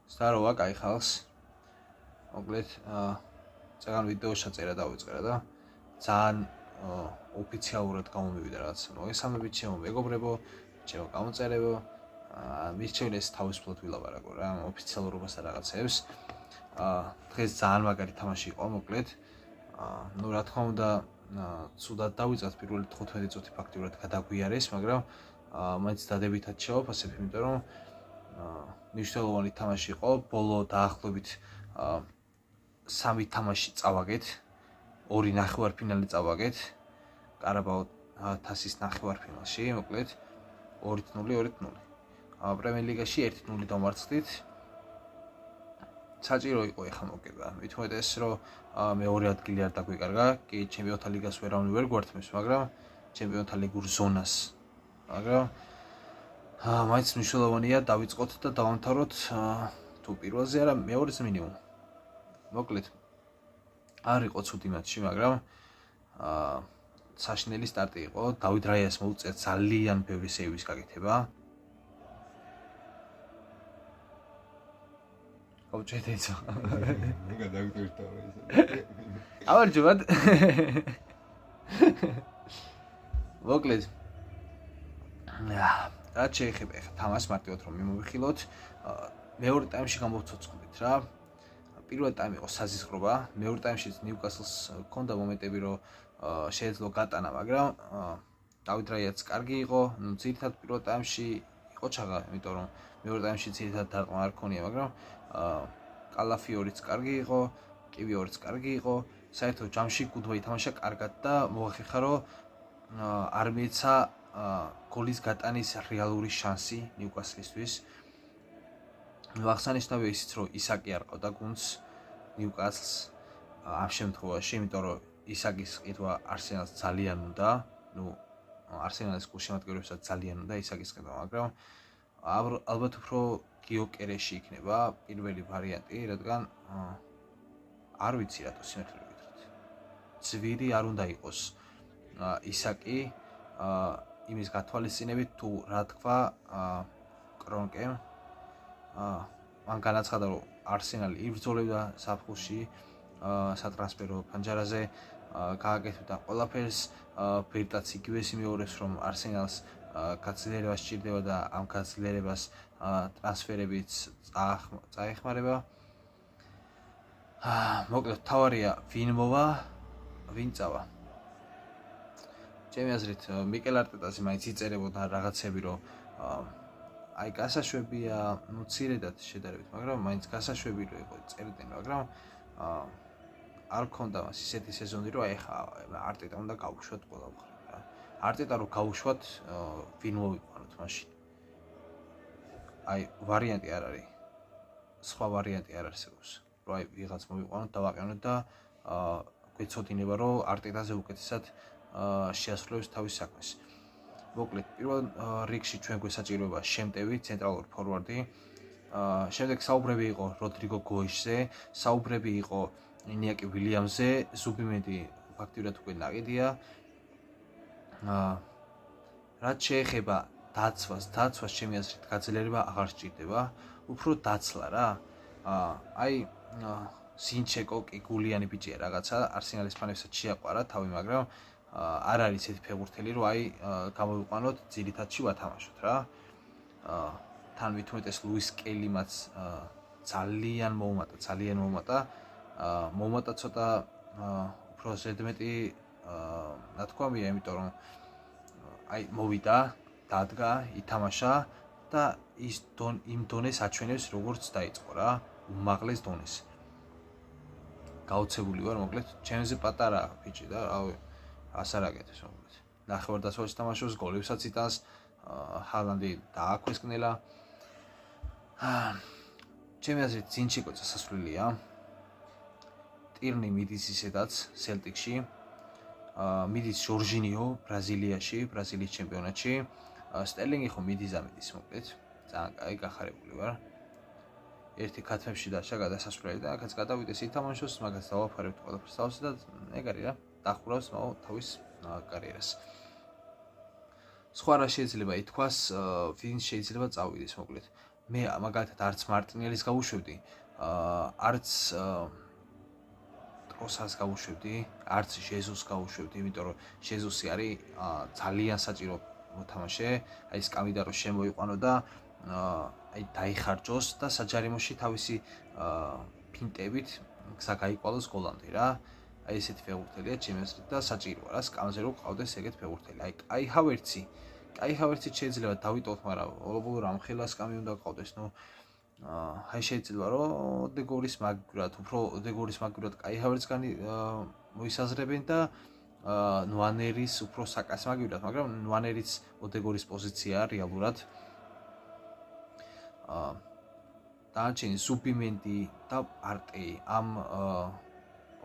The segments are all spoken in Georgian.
Starowa კაი ხალხს. მოკლედ წეგან ვიდეო შეწერა დავიწყე და ძალიან ოფიციალურად გამომივიდა რაღაც მოგესალმებით ჩემო მეგობრებო, ჩემო გამოწერებო. მისჩვენე ეს თავისუფლად ვილაპარაკო რა, ოფიციალურობას და რაღაცებს. დღეს ძალიან მაგარი თამაში იყო, მოკლედ. ნუ რა თქმა უნდა, ცუდად დავიწყეთ პირველი 15 წუთი ფაქტიურად გადაგვიარეს, მაგრამ მაინც დადებითად შევაფასებ, იმიტომ რომ მნიშვნელოვანი თამაში იყო, ბოლო დაახლოებით 3 თამაში წავაგეთ, 2 ნახევარფინალი წავაგეთ. კარაბაო თასის ნახევარფინალში, მოკლედ 2-0, 2-0. პრემიერ ლიგაში 1-0 დამარცხდით. საჭირო იყო ეხლა მოგება. მithumetes რომ მეორე ადგილი არ დაგვიკარგა, კი ჩემპიონთა ლიგას ვერავინ ვერ გვართმევს, მაგრამ ჩემპიონთა ლიგურ ზონას. მაგრამ მაინც მნიშვნელოვანია დავიწყოთ და დავამთავროთ თუ პირველზე არა, მეორეზე მინიმუმ. მოკლედ არ იყო ცუდი მატჩი, მაგრამ საშინელი სტარტი იყო. დავით რაიას მოუწია ძალიან ბევრი სეივის გაკეთება. Objetezo. Nunca te gustó esto. Ამარჯობათ. მოკლედ. რა შეიძლება ახლა თამას მარტივად რომ მიმოვიხილოთ. მეორე ტაიმში გამოვცოცხლდით რა. პირველ ტაიმი იყო საზისხრობა, მეორე ტაიმში ნიუკასლს ჰქონდა მომენტები რომ შეეძლო გატანა, მაგრამ დავით რაიაც კარგი იყო. ნუ ძირითადად პირველ ტაიმში იყო ჩაღა, იმიტომ რომ მეორე ტაიმში ძირითადად დარტყმა არ ქონია, მაგრამ კალაფიორიც კარგი იყო, კივიორიც კარგი იყო. საერთოდ ჯამში გუდვა ითამაშა კარგად და მოახერხა რომ არ მიეცა გოლის გატანის რეალური შანსი ნიუკასლისთვის. აღსანიშნავია ისიც რომ ისაკი არ ყავდა გუნდს ნიუკასლს ამ შემთხვევაში, იმიტომ რომ ისაკის ყიდვა არსენალს ძალიან უნდა, ნუ არსენალის გულშემატკივრებსაც ძალიან უნდა ისაკის ყიდვა, მაგრამ ალბათ უფრო გიოკერეში იქნება პირველი ვარიანტი, რადგან არ ვიცი რატო სიმართლე გითხრათ. ძვირი არ უნდა იყოს ისაკი იმის გათვალისწინებით თუ რა თქვა კრონკემ. მან განაცხადა რომ არსენალი იბრძოლებდა საფხულში სატრანსფერო ფანჯარაზე, გააკეთებდა ყველაფერს, ბერტაც იგივეს იმეორებს რომ არსენალს გაცილება სჭირდება და ამ გაცილებას ტრანსფერებიც წაეხმარება. მოკლედ თავარია ვინ მოვა, ვინ წავა. ჩემი აზრით მიკელ არტეტაზე მაინც იწერებოდა რაღაცები რომ აი გასაშვებია, ნუ ცირედად შედარებით, მაგრამ მაინც გასაშვები რო იყო წერდნენ, მაგრამ არ ქონდა მას ისეთი სეზონი რომ აი ხა არტეტა უნდა გაუშვათ ყველა მხარე რა. არტეტა რო გაუშვათ ვინ მოვიყვანოთ მაშინ. აი ვარიანტი არ არის. სხვა ვარიანტი არ არსებობს. რომ აი ვიღაც მოვიყვანოთ, დავაყენოთ და გვეცოდინება რომ არტეტაზე უკეთესად შეასრულებს თავის საქმეს. მოკლედ პირველ რიგში ჩვენ გვესაჭიროება შემტევი ცენტრალური ფორვარდი. შემდეგ საუბრები იყო როდრიგო გოიშზე, საუბრები იყო ინიაკი ვილიამზე, ზუბიმენდი ფაქტიურად უკვე ნაკიდია. რაც შეეხება დაცვას ჩემი აზრით გაძლიერება აღარ სჭირდება, უფრო დაცლა რა. აი სინჩეკო კი გულიანი ბიჭია რაღაცა, არსენალის ფანებსაც შეაყვარა თავი, მაგრამ არ არის ესეთი ფეხბურთელი რომ აი გამოვიყვანოთ ძირითადში ვათამაშოთ რა. თან მithumetes ლუის კელიმაც ძალიან მოუმატა ცოტა უფრო ზედმეტი ნათქვამია, იმიტომ რომ აი მოვიდა, დადგა, ითამაშა და ის იმ დონეს აჩვენებს როგორც დაიწყო რა, უმაღლეს დონეს. გაოცებული ვარ, მოკლედ ჩემზე პატარა ბიჭი და რავი ასარაგეთეს მოკლედ. ნახევარდაცვალში თამაშობს, გოლებსაც იტანს, ჰალანდი დააქვესკნელა. ჩემი აზრით ზინჩიკო წასასვლელია. ტირნი მიდის ისედაც სელტიკში. მიდის ჟორჟინიო ბრაზილიაში, ბრაზილიის ჩემპიონატში. სტერლინგი ხო მიდის ამიდის მოკლედ. ძალიან კაი გახარებული ვარ. ერთი ქათმებში დაშა გადასასვლელი და აქაც გადავიდეს ითამაშოს, მაგას დავაფარებთ ყველაფერს თავსი და ეგ არის რა, დახურავს თავის კარიერას. სხვა რა შეიძლება ითქვას, ვინ შეიძლება წავიდეს მოკლედ. მე მაგალითად არც მარტინელის გავუშვებდი, არც ტროსას გავუშვებდი, არც ჟეზუს გავუშვებდი, იმიტომ რომ ჟეზუსი არის ძალიან საჭირო მოთამაშე, აი სკამიდა რომ შემოიყვანო და აი დაიხარჯოს და საჯარიმოში თავისი ფინტებით გზა გაიკვალოს გოლამდე რა. აი ესეთი ფეხბურთელია ჩემს და საჭიროა რა სკამზე რომ ყავდეს ეგეთ ფეხბურთელი. აი კაი ჰავერცი შეიძლება დავიტოვოთ, მაგრამ ოლობოლო რამხელა სკამი უნდა ყავდეს, ნუ აი შეიძლება რომ ოდეგორის მაგურად კაი ჰავერცგანი მოისაზრებენ და ნუანერის უფრო საკას მაგივრად, მაგრამ ნუანერის ოდეგორის პოზიციაა რეალურად. დანარჩენი სუპიმენდი და პარტეი ამ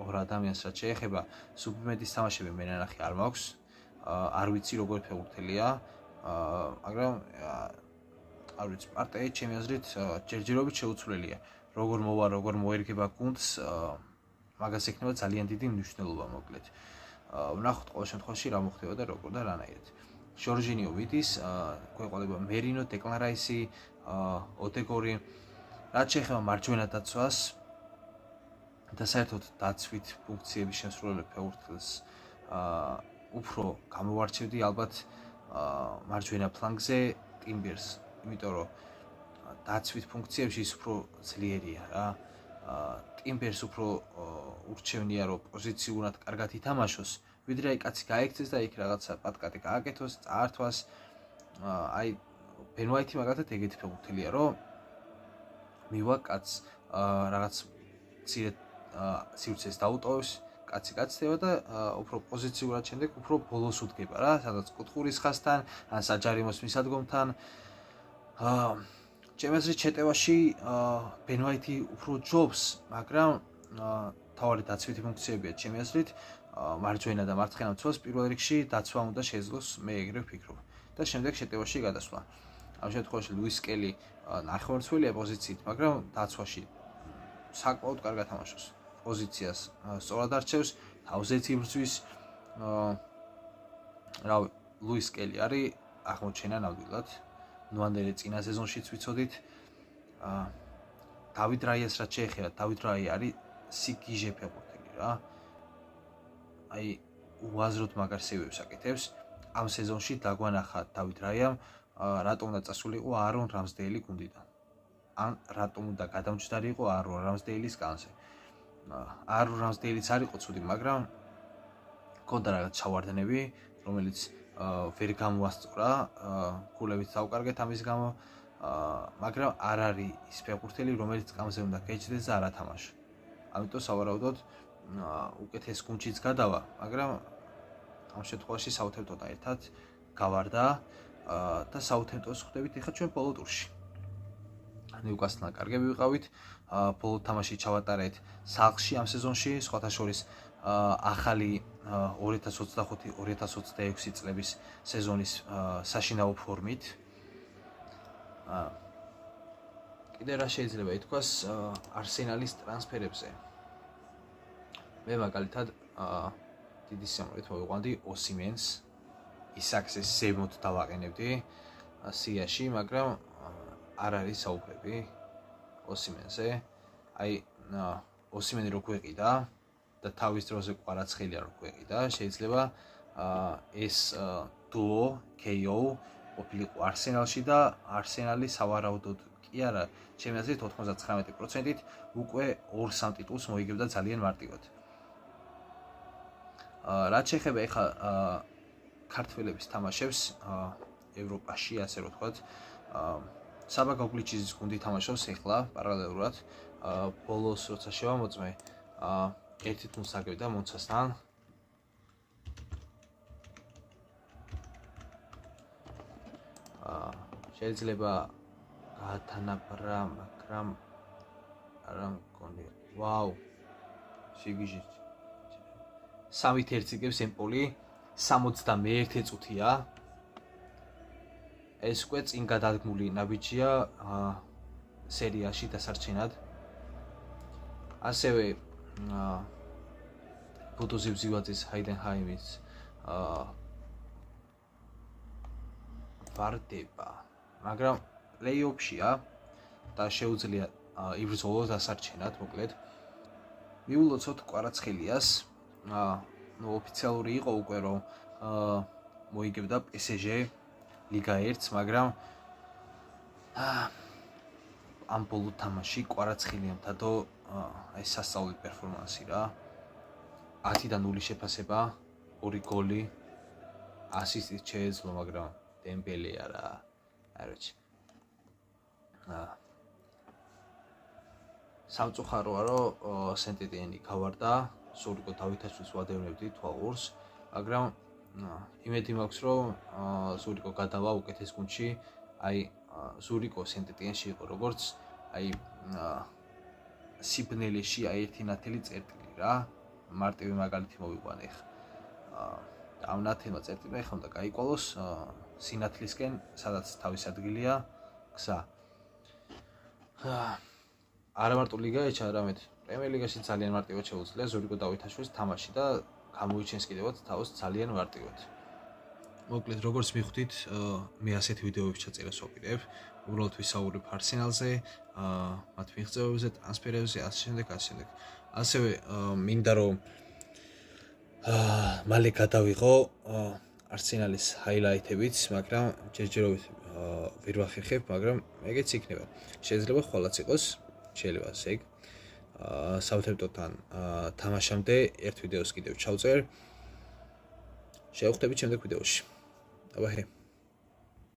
ორ ადამიანს რაც შეეხება, სუპიმენდის თამაშები მე ნახე არ მაქვს, არ ვიცი როგორ ფეხბურთელია, მაგრამ არ ვიცი, პარტეი ჩემი აზრით ჯერჯერობით შეუცვლელია. როგორ მოვა, როგორ მოერგება გუნდს, მაგას ექნება ძალიან დიდი მნიშვნელობა მოკლედ. ვნახოთ ყოველ შემთხვევაში რა მოხდება და როგორ და რანაირად. ჟორჟინიო ვიდის, გვეყოლება მერინო, დეკლან რაისი, ოდეგორი. რაც შეეხება მარჯვენა დაცვას და საერთოდ დაცვით ფუნქციების შემსრულებლად ფეხბურთელს უფრო გამოვარჩევდი ალბათ მარჯვენა ფლანგზე ტიმბერს, იმიტომ რომ დაცვით ფუნქციებში ის უფრო ძლიერია რა. ტიმბერს უფრო ურჩევნია რომ პოზიციურად კარგად ითამაშოს, ვიდრე აი კაცი გაიქცეს და იქ რაღაცა პატკატი გააკეთოს, წაართვას. აი ბენ უაიტი მაგალითად ეგეთი ფეხბურთელია, რომ მივა კაცს რაღაც მცირე სივრცეს დაუტოვებს, კაცი კაცდება და უფრო პოზიციურად შემდეგ უფრო ბოლოს უდგება რა, სადაც კუთხურის ხაზთან, ან საჯარიმოს მისადგომთან. ჩემი აზრით შეტევაში ბენ უაიტი უფრო ჯობს, მაგრამ თავარი დაცვითი ფუნქციებია ჩემი აზრით, მარჯვენა და მარცხენა მცველს პირველ რიგში დაცვა უნდა შეძლოს, მე ეგრე ვფიქრობ. და შემდეგ შეტევაში გადასვლა. ამ შემთხვევაში ლუის კელი ნახევარმცველია პოზიციით, მაგრამ დაცვაში საკმაოდ კარგად თამაშობს. პოზიციას სწორად არჩევს, თავზეც იბრძვის. რავი, ლუის კელი არის აღმოჩენა ნამდვილად. ნუანდერე წინა სეზონშიც ვიცოდით. დავიდ რაიას რაც შეეხება, დავიდ რაი არის სიგიჟე ფეხბურთელი რა. აი უაზროდ მაგარ სევებს აკეთებს. ამ სეზონში დაგვანახა დავიდ რაიამ რატომ უნდა წასულიყო არონ რამსდეილი გუნდიდან. ან რატომ უნდა გადამჯდარი იყო არონ რამსდეილის კანზე. არონ რამსდეილიც არ იყო ცუდი, მაგრამ ქონდა რაღაც ჩავარდნები, რომელიც ვერ გამოასწორა, გულებით დავკარგეთ ამის გამო, მაგრამ არ არის ის ფეხბურთელი, რომელიც კანზე უნდა გეჭდეს და არ ათამაშა. ამიტომ სავარაუდოდ უკეთეს გუნდშიც გადავა, მაგრამ ამ შემთხვევაში საუთჰემპტონთან ერთად გავარდა და საუთჰემპტონს ხვდებით ეხლა ჩვენ ბოლო ტურში. ნიუკასლთან კარგები ვიყავით, ბოლო თამაში ჩავატარეთ სახლში ამ სეზონში, სხვათა შორის ახალი 2025-2026 წლების სეზონის საშინაო ფორმით. კიდე რა შეიძლება ითქვას არსენალის ტრანსფერებზე. მე მაგალითად დიდი სიამოვნებით მოვიყვანდი ოსიმენს, ისაქსის ზემოთ დავაყენებდი სიაში, მაგრამ არ არის საუბრები ოსიმენზე. აი ოსიმენი რო გვეყიდა და თავის დროზე ყვარაცხელია რო გვეყიდა, შეიძლება ეს დუო KO ყოფილიყო არსენალში და არსენალი სავარაუდოდ კი არა, ჩემი აზრით 99%-ით უკვე 2-3 ტიტულს მოიგებდა ძალიან მარტივად. რაც შეეხება ეხლა ქართველების თამაშებს ევროპაში, ასე რომ ვთქვათ, საბა გოგლიჩის გუნდი თამაშობს ეხლა პარალელურად. ბოლოს როცა შევამოწმე, 1-0 აგებდა მონცასთან. შეიძლება გაათანაბრა, მაგრამ არა მგონი. ვაუ. სიგიჟით. 3-1 იგებს ემპოლი, 61 წუთია. ეს უკვე წინ გადადგმული ნაბიჯია სერიაში დასარჩენად. ასევე ბუდუზი ბზივაძის ჰაიდენჰაიმის ვარდება, მაგრამ პლეი-ოფშია და შეუძლია იბრძოლოს დასარჩენად, მოკლედ. მიულოცოთ კვარაცხელიას. ოფიციალური იყო უკვე რომ მოიგებდა PSG ლიგა 1-ს, მაგრამ ამ ბოლო თამაში კვარაცხელიამ დადო აი სასწაული პერფორმანსი რა. 10-დან 0 შეფასება, 2 გოლი, ასისტიც შეეძლო, მაგრამ დემბელე არა. არაჩი. სამწუხაროა რომ სენტეტიენი გავარდა, სურიკო დავითაშვილს ვადევნებდი თვალყურს, მაგრამ იმედი მაქვს რომ სურიკო გადავა უკეთეს გუნდში, აი სურიკო სენტეტიენში იყო როგორც აი სიბნელეში აი 1.0 წერტილი რა, მარტივი მაგალითი მოვიყვანე ხა. ამ ნათელმა წერტილი ხა უნდა გაიყოლოს სინათლისკენ, სადაც თავის ადგილია გზა. არა მარტო ლიგაეჩა, არამედ პრემიერ ლიგაში ძალიან მარტივად შეუძლია სურიკო დავითაშვილს თამაში და გამოიჩენს კიდევაც თავს ძალიან მარტივად. მოკლედ, როგორც მიხვდით, მე ასეთი ვიდეოების ჩაწერას ვაპირებ. უბრალოდ ვისაუბრებ არსენალზე, მათ მიღწევებზე, ტრანსფერებზე, ასე შემდეგ. ასევე მინდა რომ მალე გადავიღო არსენალის ჰაილაითებიც, მაგრამ ჯერჯერობით ვერ ვახერხებ, მაგრამ ეგეც იქნება. შეიძლება ხოლმეც იყოს, შეიძლება ასე იქ. საუთჰემპტონთან თამაშამდე ერთ ვიდეოს კიდევ ჩავწერ. შევხვდებით შემდეგ ვიდეოში. აბა ჰე.